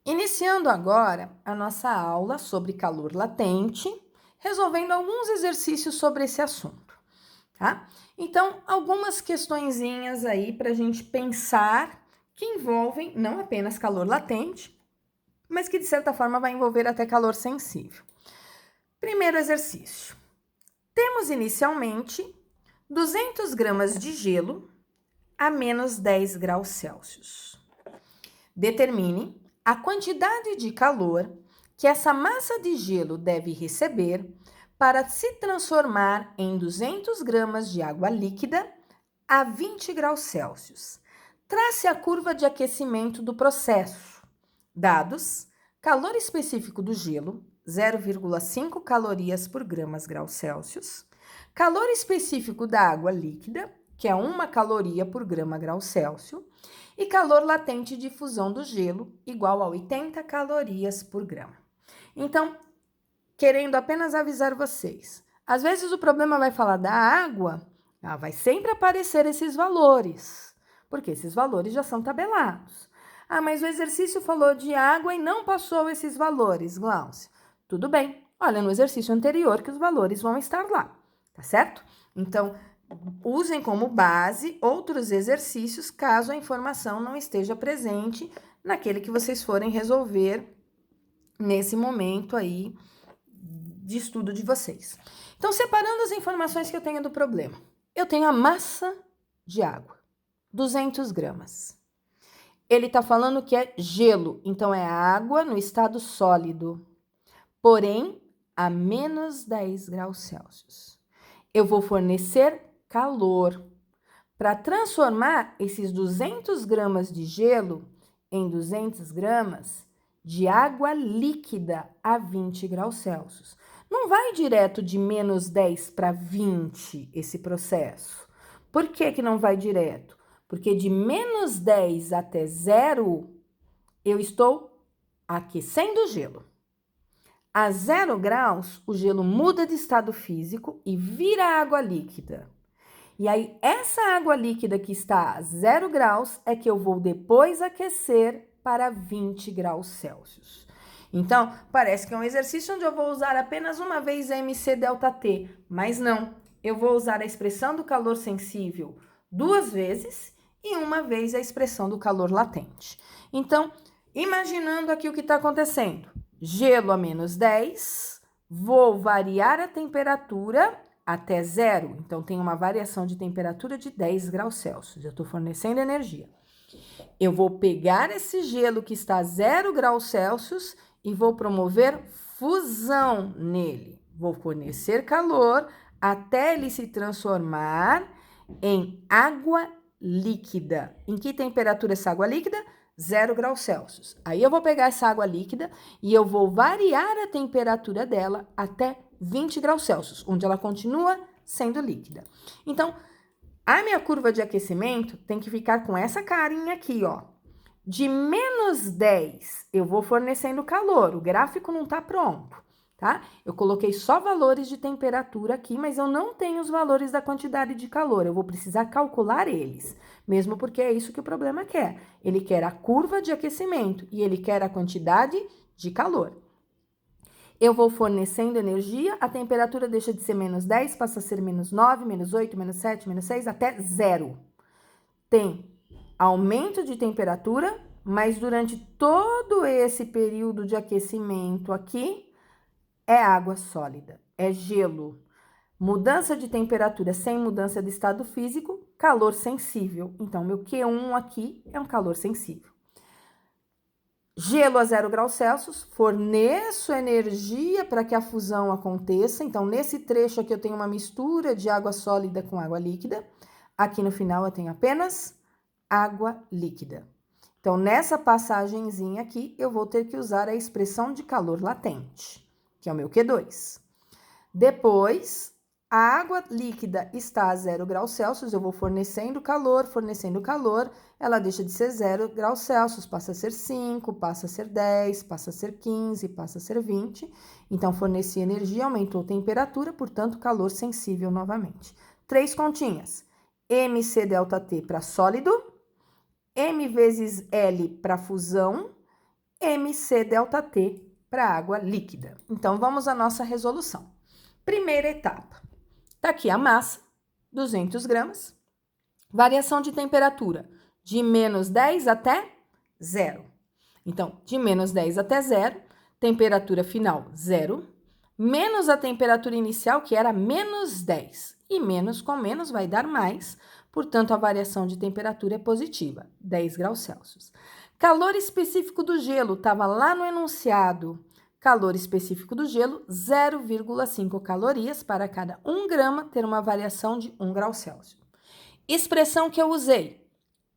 Iniciando agora a nossa aula sobre calor latente, resolvendo alguns exercícios sobre esse assunto, tá? Então, algumas questõezinhas aí para a gente pensar que envolvem não apenas calor latente, mas que de certa forma vai envolver até calor sensível. Primeiro exercício. Temos inicialmente 200 gramas de gelo a menos 10 graus Celsius. Determine a quantidade de calor que essa massa de gelo deve receber para se transformar em 200 gramas de água líquida a 20 graus Celsius. Trace a curva de aquecimento do processo. Dados: calor específico do gelo, 0,5 calorias por graus Celsius. Calor específico da água líquida, que é 1 caloria por grau Celsius. E calor latente de fusão do gelo, igual a 80 calorias por grama. Então, querendo apenas avisar vocês, às vezes o problema vai falar da água, vai sempre aparecer esses valores, porque esses valores já são tabelados. Mas o exercício falou de água e não passou esses valores, Glaucia. Tudo bem, olha no exercício anterior que os valores vão estar lá, tá certo? Então, usem como base outros exercícios caso a informação não esteja presente naquele que vocês forem resolver nesse momento aí de estudo de vocês. Então, separando as informações que eu tenho do problema, eu tenho a massa de água, 200 gramas. Ele está falando que é gelo, então é água no estado sólido, porém a menos 10 graus Celsius. Eu vou fornecer calor para transformar esses 200 gramas de gelo em 200 gramas de água líquida a 20 graus Celsius. Não vai direto de menos 10 para 20 esse processo. Por que não vai direto? Porque de menos 10 até 0, eu estou aquecendo o gelo. A 0 graus, o gelo muda de estado físico e vira água líquida. E aí, essa água líquida que está a 0 graus é que eu vou depois aquecer para 20 graus Celsius. Então, parece que é um exercício onde eu vou usar apenas uma vez MC delta T, mas não. Eu vou usar a expressão do calor sensível 2 vezes e uma vez a expressão do calor latente. Então, imaginando aqui o que está acontecendo. Gelo a menos 10, vou variar a temperatura até 0, então tem uma variação de temperatura de 10 graus Celsius, eu estou fornecendo energia. Eu vou pegar esse gelo que está a 0 graus Celsius e vou promover fusão nele. Vou fornecer calor até ele se transformar em água líquida. Em que temperatura essa água líquida? 0 graus Celsius. Aí eu vou pegar essa água líquida e eu vou variar a temperatura dela até 20 graus Celsius, onde ela continua sendo líquida. Então, a minha curva de aquecimento tem que ficar com essa carinha aqui, ó. De menos 10, eu vou fornecendo calor, o gráfico não tá pronto, tá? Eu coloquei só valores de temperatura aqui, mas eu não tenho os valores da quantidade de calor, eu vou precisar calcular eles, mesmo porque é isso que o problema quer. Ele quer a curva de aquecimento e ele quer a quantidade de calor. Eu vou fornecendo energia, a temperatura deixa de ser menos 10, passa a ser menos 9, menos 8, menos 7, menos 6, até 0. Tem aumento de temperatura, mas durante todo esse período de aquecimento aqui, é água sólida, é gelo. Mudança de temperatura sem mudança de estado físico, calor sensível. Então, meu Q1 aqui é um calor sensível. Gelo a 0 graus Celsius, forneço energia para que a fusão aconteça. Então, nesse trecho aqui eu tenho uma mistura de água sólida com água líquida. Aqui no final eu tenho apenas água líquida. Então, nessa passagenzinha aqui, eu vou ter que usar a expressão de calor latente, que é o meu Q2. Depois, a água líquida está a 0 graus Celsius, eu vou fornecendo calor, ela deixa de ser 0 graus Celsius, passa a ser 5, passa a ser 10, passa a ser 15, passa a ser 20. Então, forneci energia, aumentou a temperatura, portanto, calor sensível novamente. 3 continhas. MC delta T para sólido, M vezes L para fusão, mc ΔT para água líquida. Então, vamos à nossa resolução. Primeira etapa. Está aqui a massa, 200 gramas. Variação de temperatura, de menos 10 até 0. Então, de menos 10 até 0, temperatura final 0, menos a temperatura inicial, que era menos 10. E menos com menos vai dar mais, portanto, a variação de temperatura é positiva, 10 graus Celsius. Calor específico do gelo, estava lá no enunciado. Calor específico do gelo, 0,5 calorias para cada 1 grama ter uma variação de 1 grau Celsius. Expressão que eu usei,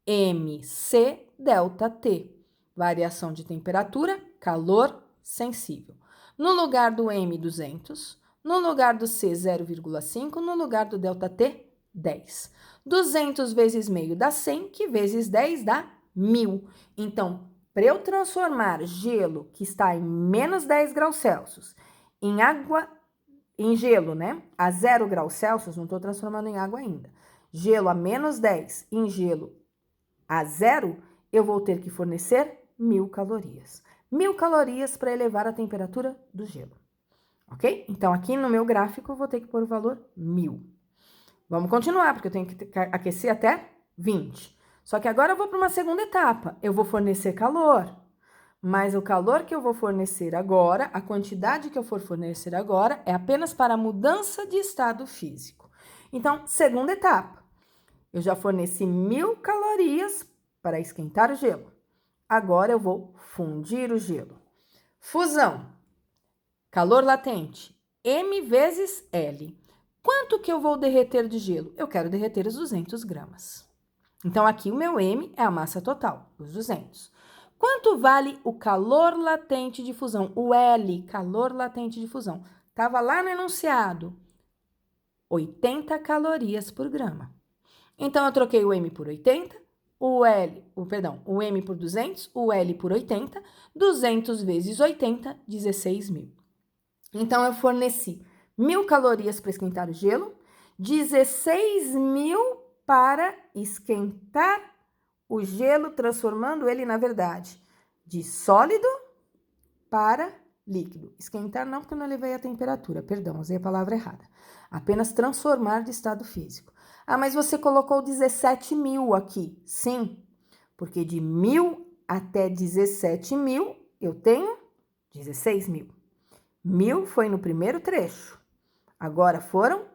mc ΔT, variação de temperatura, calor sensível. No lugar do M, 200, no lugar do C, 0,5, no lugar do ΔT, 10. 200 vezes meio dá 100, que vezes 10 dá 1000. Então, para eu transformar gelo, que está em menos 10 graus Celsius, em gelo, né? A 0 graus Celsius, não estou transformando em água ainda. Gelo a menos 10 em gelo a 0, eu vou ter que fornecer 1000 calorias. 1000 calorias para elevar a temperatura do gelo. Ok? Então, aqui no meu gráfico, eu vou ter que pôr o valor 1000. Vamos continuar, porque eu tenho que aquecer até 20. Só que agora eu vou para uma segunda etapa. Eu vou fornecer calor. Mas o calor que eu vou fornecer agora, a quantidade que eu for fornecer agora, é apenas para a mudança de estado físico. Então, segunda etapa. Eu já forneci 1000 calorias para esquentar o gelo. Agora eu vou fundir o gelo. Fusão. Calor latente. M vezes L. Quanto que eu vou derreter de gelo? Eu quero derreter os 200 gramas. Então, aqui o meu M é a massa total, os 200. Quanto vale o calor latente de fusão? O L, calor latente de fusão. Estava lá no enunciado. 80 calorias por grama. Então, eu troquei o M por 80, o M por 200, o L por 80. 200 vezes 80, 16.000. Então, eu forneci 1000 calorias para esquentar o gelo, 16.000 para esquentar o gelo, transformando ele, na verdade, de sólido para líquido. Esquentar não, porque eu não elevei a temperatura, perdão, usei a palavra errada. Apenas transformar de estado físico. Ah, mas você colocou 17.000 aqui. Sim, porque de 1000 até 17.000, eu tenho 16.000. 1000 foi no primeiro trecho. Agora foram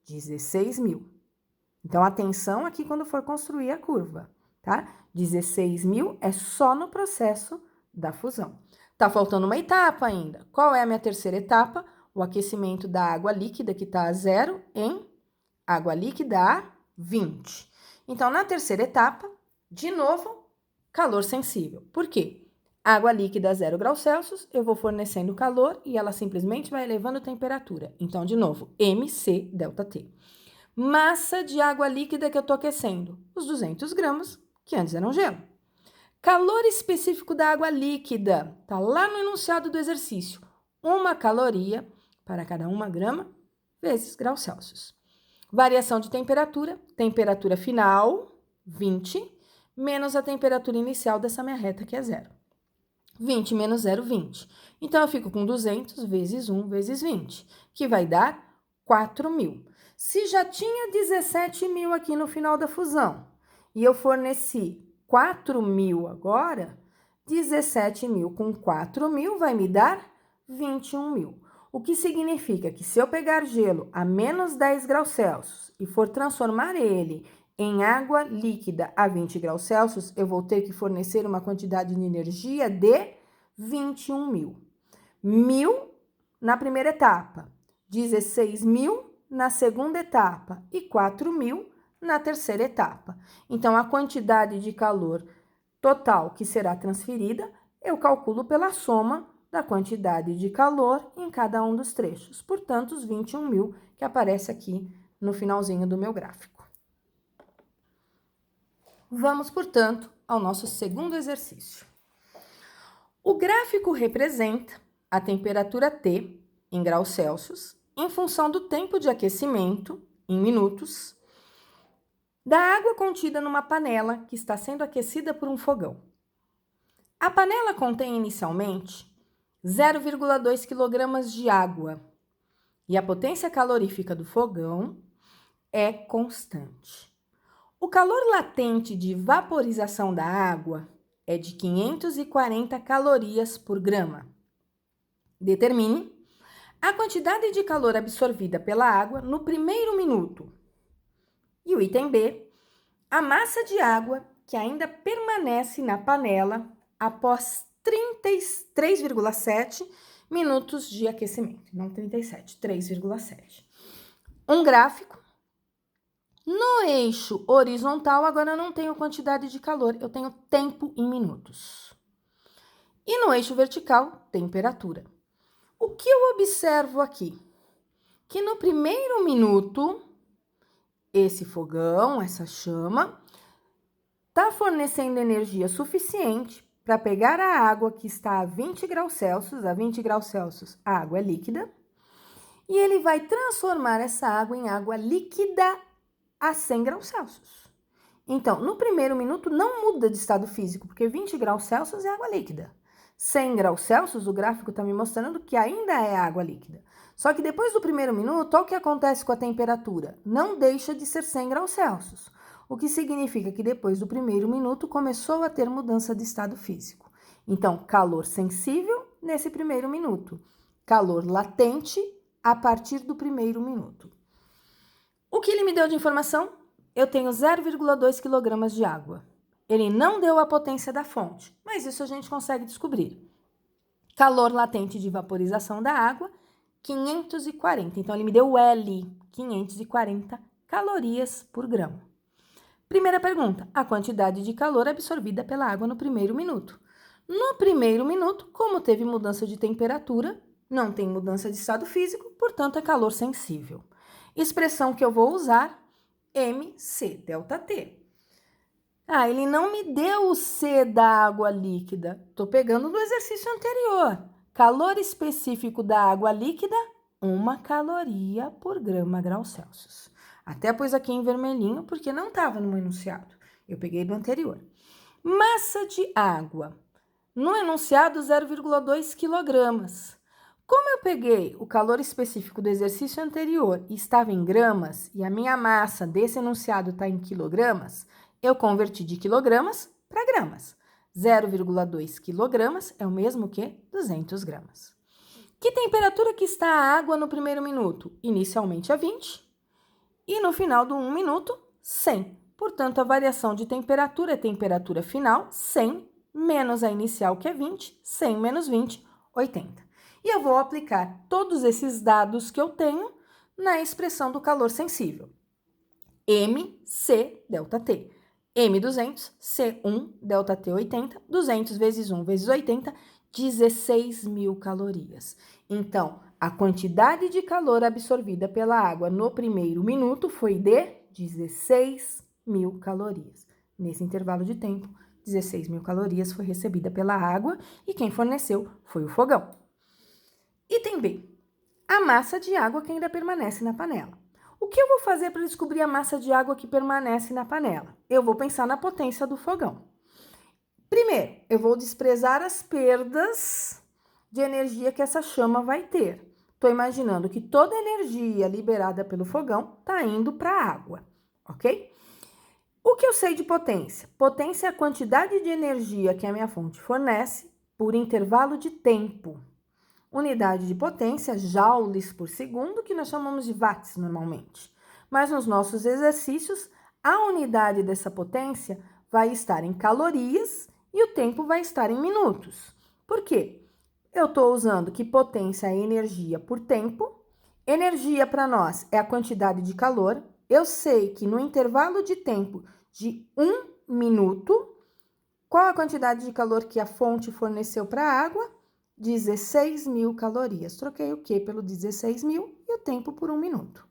16.000. Então, atenção aqui quando for construir a curva, tá? 16.000 é só no processo da fusão. Tá faltando uma etapa ainda. Qual é a minha terceira etapa? O aquecimento da água líquida, que está a 0, em água líquida a 20. Então, na terceira etapa, de novo, calor sensível. Por quê? Água líquida a 0 graus Celsius, eu vou fornecendo calor e ela simplesmente vai elevando a temperatura. Então, de novo, mc ΔT. Massa de água líquida que eu estou aquecendo, os 200 gramas, que antes eram gelo. Calor específico da água líquida, está lá no enunciado do exercício. 1 caloria para cada 1 grama vezes graus Celsius. Variação de temperatura, temperatura final, 20, menos a temperatura inicial dessa minha reta, que é 0. 20 menos 0, 20. Então, eu fico com 200 vezes 1 vezes 20, que vai dar 4.000. Se já tinha 17.000 aqui no final da fusão, e eu forneci 4.000 agora, 17.000 com 4.000 vai me dar 21.000. O que significa que se eu pegar gelo a menos 10 graus Celsius e for transformar ele em água líquida a 20 graus Celsius, eu vou ter que fornecer uma quantidade de energia de 21.000. 1.000 na primeira etapa, 16.000 na segunda etapa e 4.000 na terceira etapa. Então, a quantidade de calor total que será transferida, eu calculo pela soma da quantidade de calor em cada um dos trechos. Portanto, os 21.000 que aparece aqui no finalzinho do meu gráfico. Vamos, portanto, ao nosso segundo exercício. O gráfico representa a temperatura T em graus Celsius em função do tempo de aquecimento, em minutos, da água contida numa panela que está sendo aquecida por um fogão. A panela contém inicialmente 0,2 kg de água e a potência calorífica do fogão é constante. O calor latente de vaporização da água é de 540 calorias por grama. Determine a quantidade de calor absorvida pela água no primeiro minuto. E o item B, a massa de água que ainda permanece na panela após 3,7 minutos de aquecimento. Não 37, 3,7. Um gráfico. No eixo horizontal, agora eu não tenho quantidade de calor, eu tenho tempo em minutos. E no eixo vertical, temperatura. O que eu observo aqui? Que no primeiro minuto, esse fogão, essa chama, está fornecendo energia suficiente para pegar a água que está a 20 graus Celsius, a água é líquida, e ele vai transformar essa água em água líquida a 100 graus Celsius. Então, no primeiro minuto não muda de estado físico, porque 20 graus Celsius é água líquida. 100 graus Celsius, o gráfico está me mostrando que ainda é água líquida. Só que depois do primeiro minuto, olha o que acontece com a temperatura. Não deixa de ser 100 graus Celsius. O que significa que depois do primeiro minuto começou a ter mudança de estado físico. Então, calor sensível nesse primeiro minuto. Calor latente a partir do primeiro minuto. O que ele me deu de informação? Eu tenho 0,2 kg de água. Ele não deu a potência da fonte, mas isso a gente consegue descobrir. Calor latente de vaporização da água, 540. Então, ele me deu o L, 540 calorias por grama. Primeira pergunta, a quantidade de calor absorvida pela água no primeiro minuto. No primeiro minuto, como teve mudança de temperatura, não tem mudança de estado físico, portanto, é calor sensível. Expressão que eu vou usar, MC, ΔT. Ele não me deu o C da água líquida. Estou pegando do exercício anterior. Calor específico da água líquida, 1 caloria por grama grau Celsius. Até pus aqui em vermelhinho, porque não estava no enunciado. Eu peguei do anterior. Massa de água. No enunciado, 0,2 quilogramas. Como eu peguei o calor específico do exercício anterior e estava em gramas, e a minha massa desse enunciado está em quilogramas, eu converti de quilogramas para gramas. 0,2 quilogramas é o mesmo que 200 gramas. Que temperatura que está a água no primeiro minuto? Inicialmente a 20 e no final do 1 minuto, 100. Portanto, a variação de temperatura é temperatura final, 100, menos a inicial, que é 20, 100 menos 20, 80. E eu vou aplicar todos esses dados que eu tenho na expressão do calor sensível. MC ΔT. M200, C1, ΔT 80, 200 vezes 1 vezes 80, 16.000 calorias. Então, a quantidade de calor absorvida pela água no primeiro minuto foi de 16.000 calorias. Nesse intervalo de tempo, 16.000 calorias foi recebida pela água e quem forneceu foi o fogão. Item B. A massa de água que ainda permanece na panela. O que eu vou fazer para descobrir a massa de água que permanece na panela? Eu vou pensar na potência do fogão. Primeiro, eu vou desprezar as perdas de energia que essa chama vai ter. Estou imaginando que toda a energia liberada pelo fogão está indo para a água, ok? O que eu sei de potência? Potência é a quantidade de energia que a minha fonte fornece por intervalo de tempo. Unidade de potência, joules por segundo, que nós chamamos de watts normalmente. Mas nos nossos exercícios, a unidade dessa potência vai estar em calorias e o tempo vai estar em minutos. Por quê? Eu estou usando que potência é energia por tempo. Energia para nós é a quantidade de calor. Eu sei que no intervalo de tempo de 1 minuto, qual a quantidade de calor que a fonte forneceu para a água? 16.000 calorias. Troquei o Q pelo 16.000 e o tempo por 1 minuto.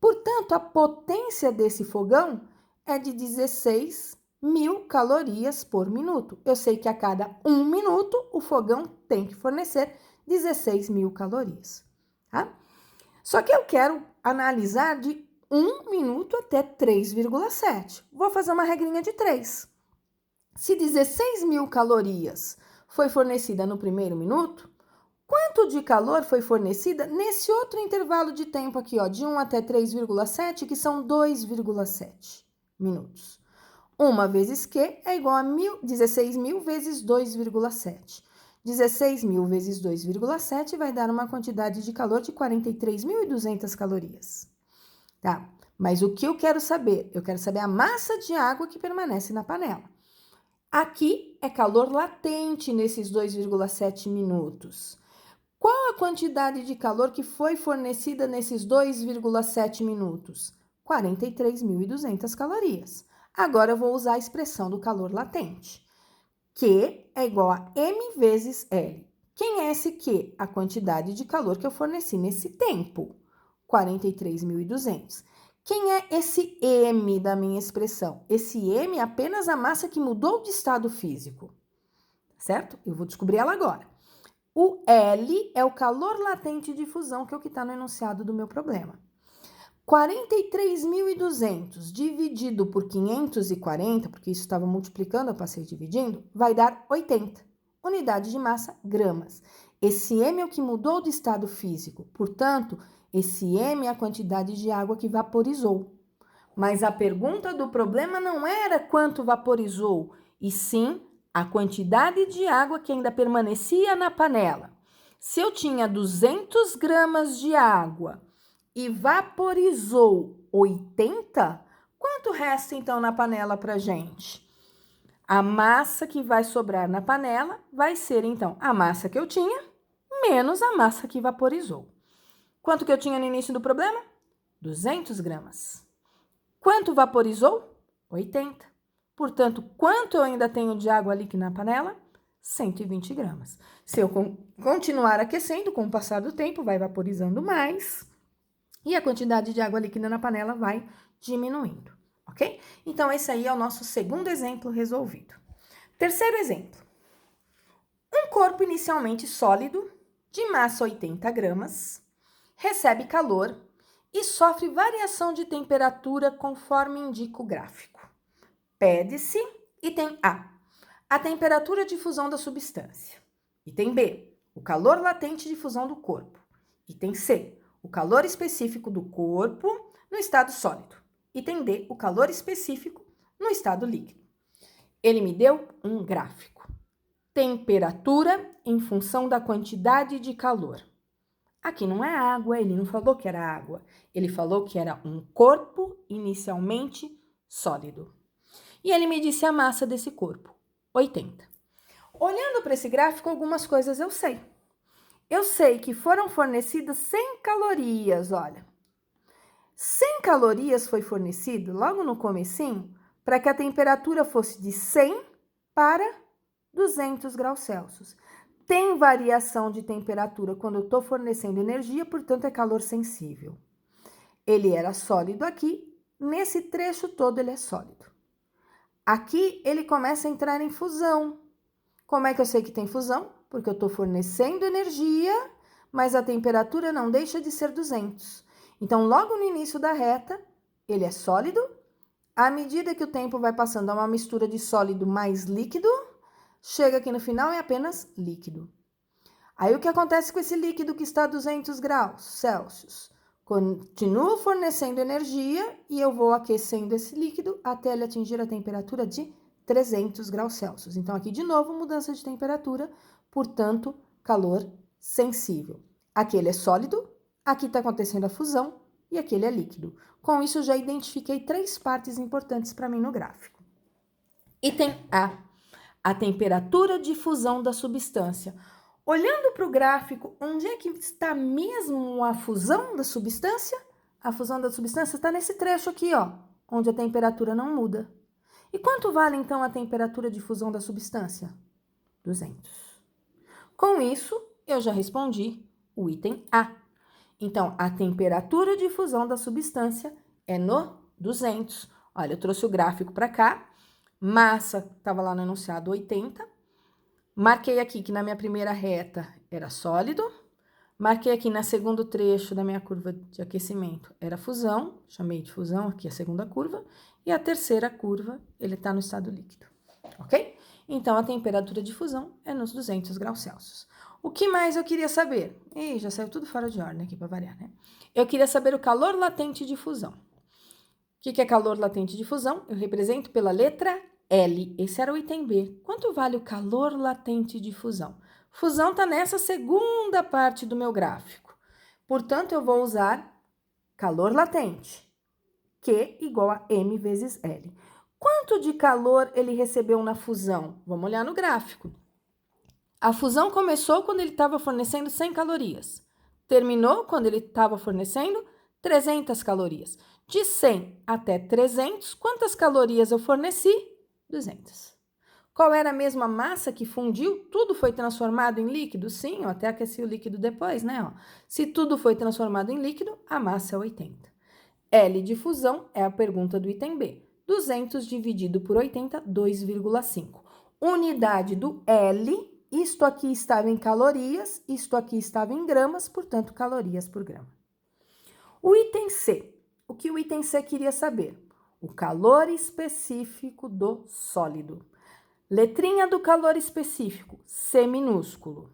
Portanto, a potência desse fogão é de 16.000 calorias por minuto. Eu sei que a cada 1 minuto o fogão tem que fornecer 16.000 calorias. Tá? Só que eu quero analisar de 1 minuto até 3,7. Vou fazer uma regrinha de 3. Se 16.000 calorias foi fornecida no primeiro minuto, quanto de calor foi fornecida nesse outro intervalo de tempo aqui, ó, de 1 até 3,7, que são 2,7 minutos? 1 vezes Q é igual a 16.000 vezes 2,7. 16.000 vezes 2,7 vai dar uma quantidade de calor de 43.200 calorias. Tá? Mas o que eu quero saber? Eu quero saber a massa de água que permanece na panela. Aqui é calor latente nesses 2,7 minutos. Qual a quantidade de calor que foi fornecida nesses 2,7 minutos? 43.200 calorias. Agora eu vou usar a expressão do calor latente. Q é igual a M vezes L. Quem é esse Q? A quantidade de calor que eu forneci nesse tempo. 43.200. Quem é esse M da minha expressão? Esse M é apenas a massa que mudou de estado físico, certo? Eu vou descobrir ela agora. O L é o calor latente de fusão, que é o que está no enunciado do meu problema. 43.200 dividido por 540, porque isso estava multiplicando, eu passei dividindo, vai dar 80. Unidade de massa, gramas. Esse M é o que mudou de estado físico, portanto, esse M é a quantidade de água que vaporizou. Mas a pergunta do problema não era quanto vaporizou, e sim a quantidade de água que ainda permanecia na panela. Se eu tinha 200 gramas de água e vaporizou 80, quanto resta então na panela para gente? A massa que vai sobrar na panela vai ser então a massa que eu tinha menos a massa que vaporizou. Quanto que eu tinha no início do problema? 200 gramas. Quanto vaporizou? 80. Portanto, quanto eu ainda tenho de água líquida na panela? 120 gramas. Se eu continuar aquecendo, com o passar do tempo, vai vaporizando mais e a quantidade de água líquida na panela vai diminuindo, ok? Então, esse aí é o nosso segundo exemplo resolvido. Terceiro exemplo. Um corpo inicialmente sólido, de massa 80 gramas, recebe calor e sofre variação de temperatura conforme indica o gráfico. Pede-se, item a temperatura de fusão da substância. Item B, o calor latente de fusão do corpo. Item C, o calor específico do corpo no estado sólido. Item D, o calor específico no estado líquido. Ele me deu um gráfico. Temperatura em função da quantidade de calor. Aqui não é água, ele não falou que era água. Ele falou que era um corpo inicialmente sólido. E ele me disse a massa desse corpo, 80. Olhando para esse gráfico, algumas coisas eu sei. Eu sei que foram fornecidas 100 calorias, olha. 100 calorias foi fornecido logo no comecinho para que a temperatura fosse de 100 para 200 graus Celsius. Tem variação de temperatura quando eu estou fornecendo energia, portanto é calor sensível. Ele era sólido aqui, nesse trecho todo ele é sólido. Aqui ele começa a entrar em fusão. Como é que eu sei que tem fusão? Porque eu estou fornecendo energia, mas a temperatura não deixa de ser 200. Então, logo no início da reta, ele é sólido. À medida que o tempo vai passando, é uma mistura de sólido mais líquido. Chega aqui no final, é apenas líquido. Aí, o que acontece com esse líquido que está a 200 graus Celsius? Continuo fornecendo energia e eu vou aquecendo esse líquido até ele atingir a temperatura de 300 graus Celsius. Então, aqui de novo, mudança de temperatura, portanto, calor sensível. Aqui ele é sólido, aqui está acontecendo a fusão e aqui ele é líquido. Com isso, já identifiquei 3 partes importantes para mim no gráfico. Item A temperatura de fusão da substância. Olhando para o gráfico, onde é que está mesmo a fusão da substância? A fusão da substância está nesse trecho aqui, ó, onde a temperatura não muda. E quanto vale, então, a temperatura de fusão da substância? 200. Com isso, eu já respondi o item A. Então, a temperatura de fusão da substância é no 200. Olha, eu trouxe o gráfico para cá. Massa, estava lá no enunciado 80. Marquei aqui que na minha primeira reta era sólido. Marquei aqui no segundo trecho da minha curva de aquecimento era fusão. Chamei de fusão aqui a segunda curva. E a terceira curva, ele está no estado líquido. ok? Então, a temperatura de fusão é nos 200 graus Celsius. O que mais eu queria saber? Ih, já saiu tudo fora de ordem aqui para variar, né? Eu queria saber o calor latente de fusão. O que é calor latente de fusão? Eu represento pela letra L. Esse era o item B. Quanto vale o calor latente de fusão? Fusão está nessa segunda parte do meu gráfico. Portanto, eu vou usar calor latente, Q igual a M vezes L. Quanto de calor ele recebeu na fusão? Vamos olhar no gráfico. A fusão começou quando ele estava fornecendo 100 calorias. Terminou quando ele estava fornecendo 300 calorias. De 100 até 300, quantas calorias eu forneci? 200. Qual era a mesma massa que fundiu? Tudo foi transformado em líquido? Sim, eu até aqueci o líquido depois, né? Ó. Se tudo foi transformado em líquido, a massa é 80. L de fusão é a pergunta do item B. 200 dividido por 80, 2,5. Unidade do L, isto aqui estava em calorias, isto aqui estava em gramas, portanto, calorias por grama. O item C. O que o item C queria saber? O calor específico do sólido. Letrinha do calor específico, C minúsculo.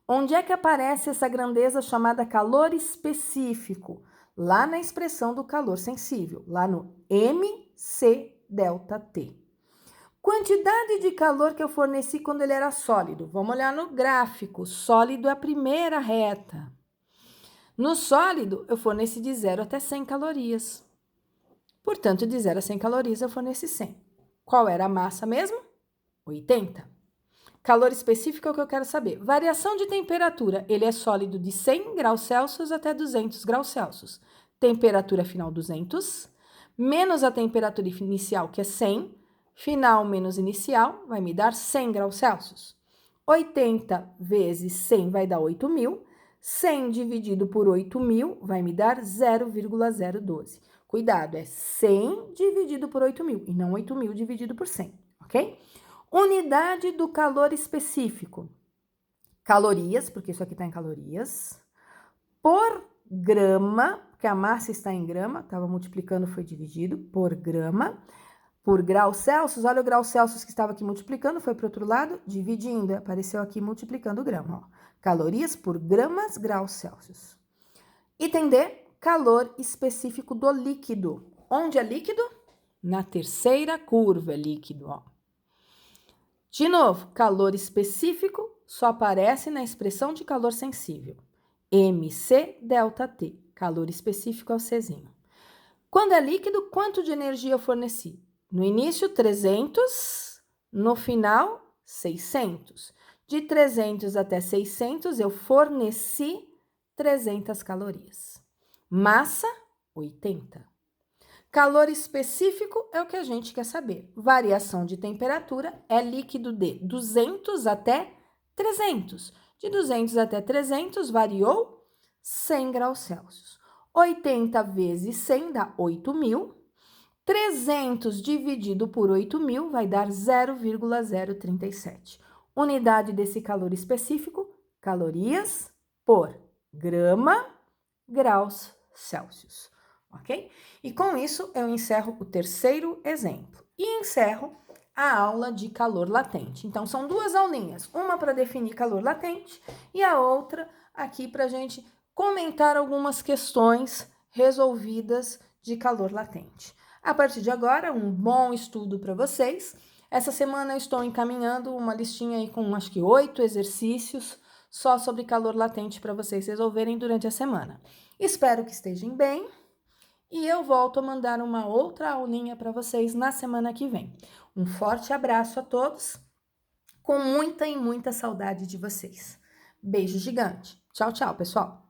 Onde é que aparece essa grandeza chamada calor específico? Lá na expressão do calor sensível, lá no MC delta T. Quantidade de calor que eu forneci quando ele era sólido. Vamos olhar no gráfico. Sólido é a primeira reta. No sólido, eu forneci de 0 até 100 calorias. Portanto, de 0 a 100 calorias, eu forneci 100. Qual era a massa mesmo? 80. Calor específico é o que eu quero saber. Variação de temperatura. Ele é sólido de 100 graus Celsius até 200 graus Celsius. Temperatura final 200, menos a temperatura inicial, que é 100, final menos inicial, vai me dar 100 graus Celsius. 80 vezes 100 vai dar 8.000. 100 dividido por 8.000 vai me dar 0,012. Cuidado, é 100 dividido por 8.000 e não 8.000 dividido por 100, ok? Unidade do calor específico. Calorias, porque isso aqui está em calorias. Por grama, porque a massa está em grama, estava multiplicando, foi dividido, por grama. Por grau Celsius, olha o grau Celsius que estava aqui multiplicando, foi para o outro lado, dividindo, apareceu aqui multiplicando o grama. Ó. Calorias por gramas graus Celsius. Item D, calor específico do líquido. Onde é líquido? Na terceira curva é líquido, ó. De novo, calor específico só aparece na expressão de calor sensível. MC delta T, calor específico é o Czinho. Quando é líquido, quanto de energia eu forneci? No início, 300, no final, 600. De 300 até 600, eu forneci 300 calorias. Massa, 80. Calor específico é o que a gente quer saber. Variação de temperatura é líquido de 200 até 300. De 200 até 300 variou 100 graus Celsius. 80 vezes 100 dá 8.000. 300 dividido por 8.000 vai dar 0,037. Unidade desse calor específico, calorias por grama, graus Celsius. Ok? E com isso, eu encerro o terceiro exemplo. E encerro a aula de calor latente. Então, são duas aulinhas. Uma para definir calor latente e a outra aqui para a gente comentar algumas questões resolvidas de calor latente. A partir de agora, um bom estudo para vocês. Essa semana eu estou encaminhando uma listinha aí com acho que 8 exercícios só sobre calor latente para vocês resolverem durante a semana. Espero que estejam bem. E eu volto a mandar uma outra aulinha para vocês na semana que vem. Um forte abraço a todos, com muita e muita saudade de vocês. Beijo gigante. Tchau, tchau, pessoal.